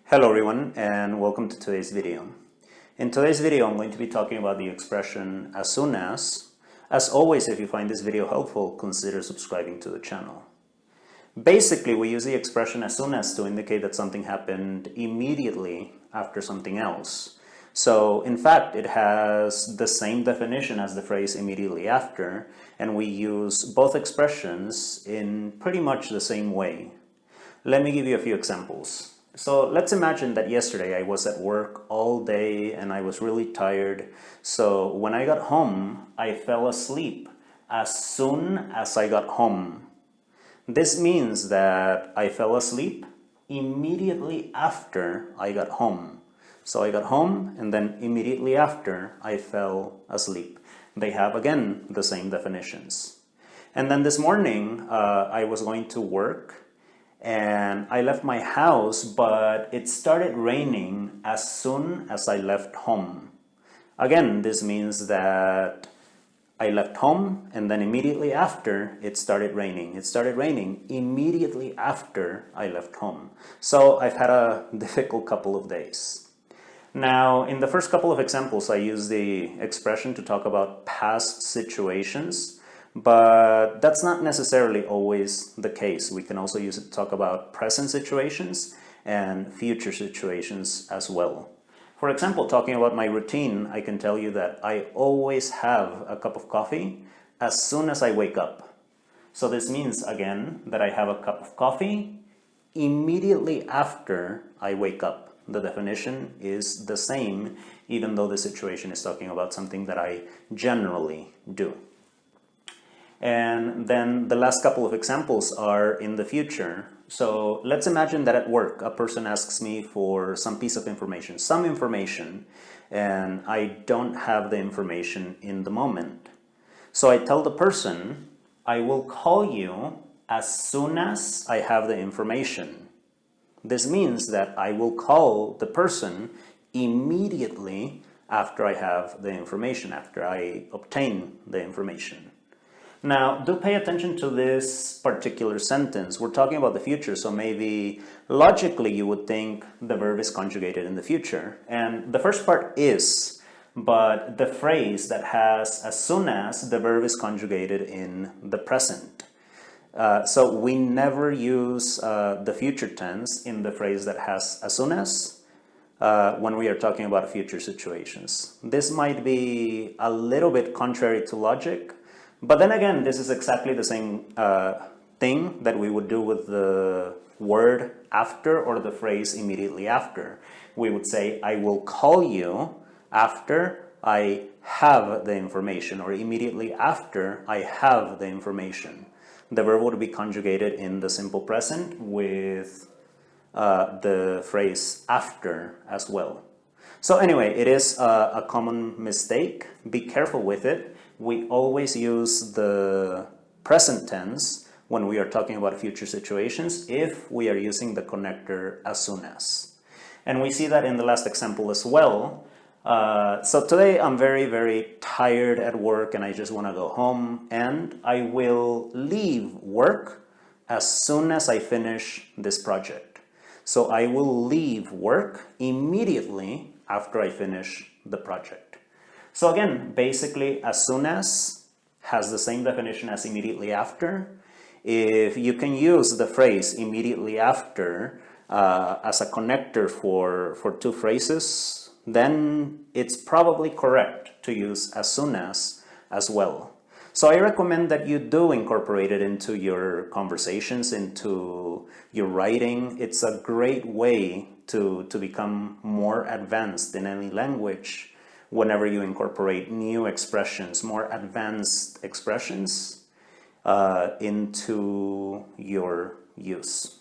Hello everyone and welcome to today's video. In today's video I'm going to be talking about the expression as soon as. As always, if you find this video helpful, consider subscribing to the channel. Basically, we use the expression as soon as to indicate that something happened immediately after something else. So in fact, it has the same definition as the phrase immediately after, and we use both expressions in pretty much the same way. Let me give you a few examples. So let's imagine that yesterday I was at work all day and I was really tired. So when I got home, I fell asleep as soon as I got home. This means that I fell asleep immediately after I got home. So I got home and then immediately after I fell asleep. They have again the same definitions. And then this morning I was going to work and I left my house, but it started raining as soon as I left home. Again, this means that I left home and then immediately after it started raining. It started raining immediately after I left home. So I've had a difficult couple of days. Now, in the first couple of examples, I use the expression to talk about past situations. But that's not necessarily always the case. We can also use it to talk about present situations and future situations as well. For example, talking about my routine, I can tell you that I always have a cup of coffee as soon as I wake up. So this means, again, that I have a cup of coffee immediately after I wake up. The definition is the same, even though the situation is talking about something that I generally do. And then the last couple of examples are in the future. So let's imagine that at work, a person asks me for some piece of information, and I don't have the information in the moment. So I tell the person, I will call you as soon as I have the information. This means that I will call the person immediately after I have the information, after I obtain the information. Now, do pay attention to this particular sentence. We're talking about the future, so maybe logically you would think the verb is conjugated in the future. And the first part is, but the phrase that has as soon as, the verb is conjugated in the present. So we never use the future tense in the phrase that has as soon as when we are talking about future situations. This might be a little bit contrary to logic, but then again, this is exactly the same thing that we would do with the word after or the phrase immediately after. We would say, I will call you after I have the information, or immediately after I have the information. The verb would be conjugated in the simple present with the phrase after as well. So anyway, it is a common mistake. Be careful with it. We always use the present tense when we are talking about future situations if we are using the connector as soon as. And we see that in the last example as well. So today I'm very tired at work and I just want to go home, and I will leave work as soon as I finish this project. So I will leave work immediately after I finish the project. So again, basically, as soon as has the same definition as immediately after. If you can use the phrase immediately after as a connector for two phrases, then it's probably correct to use as soon as well. So I recommend that you do incorporate it into your conversations, into your writing. It's a great way to become more advanced in any language whenever you incorporate new expressions, more advanced expressions into your use.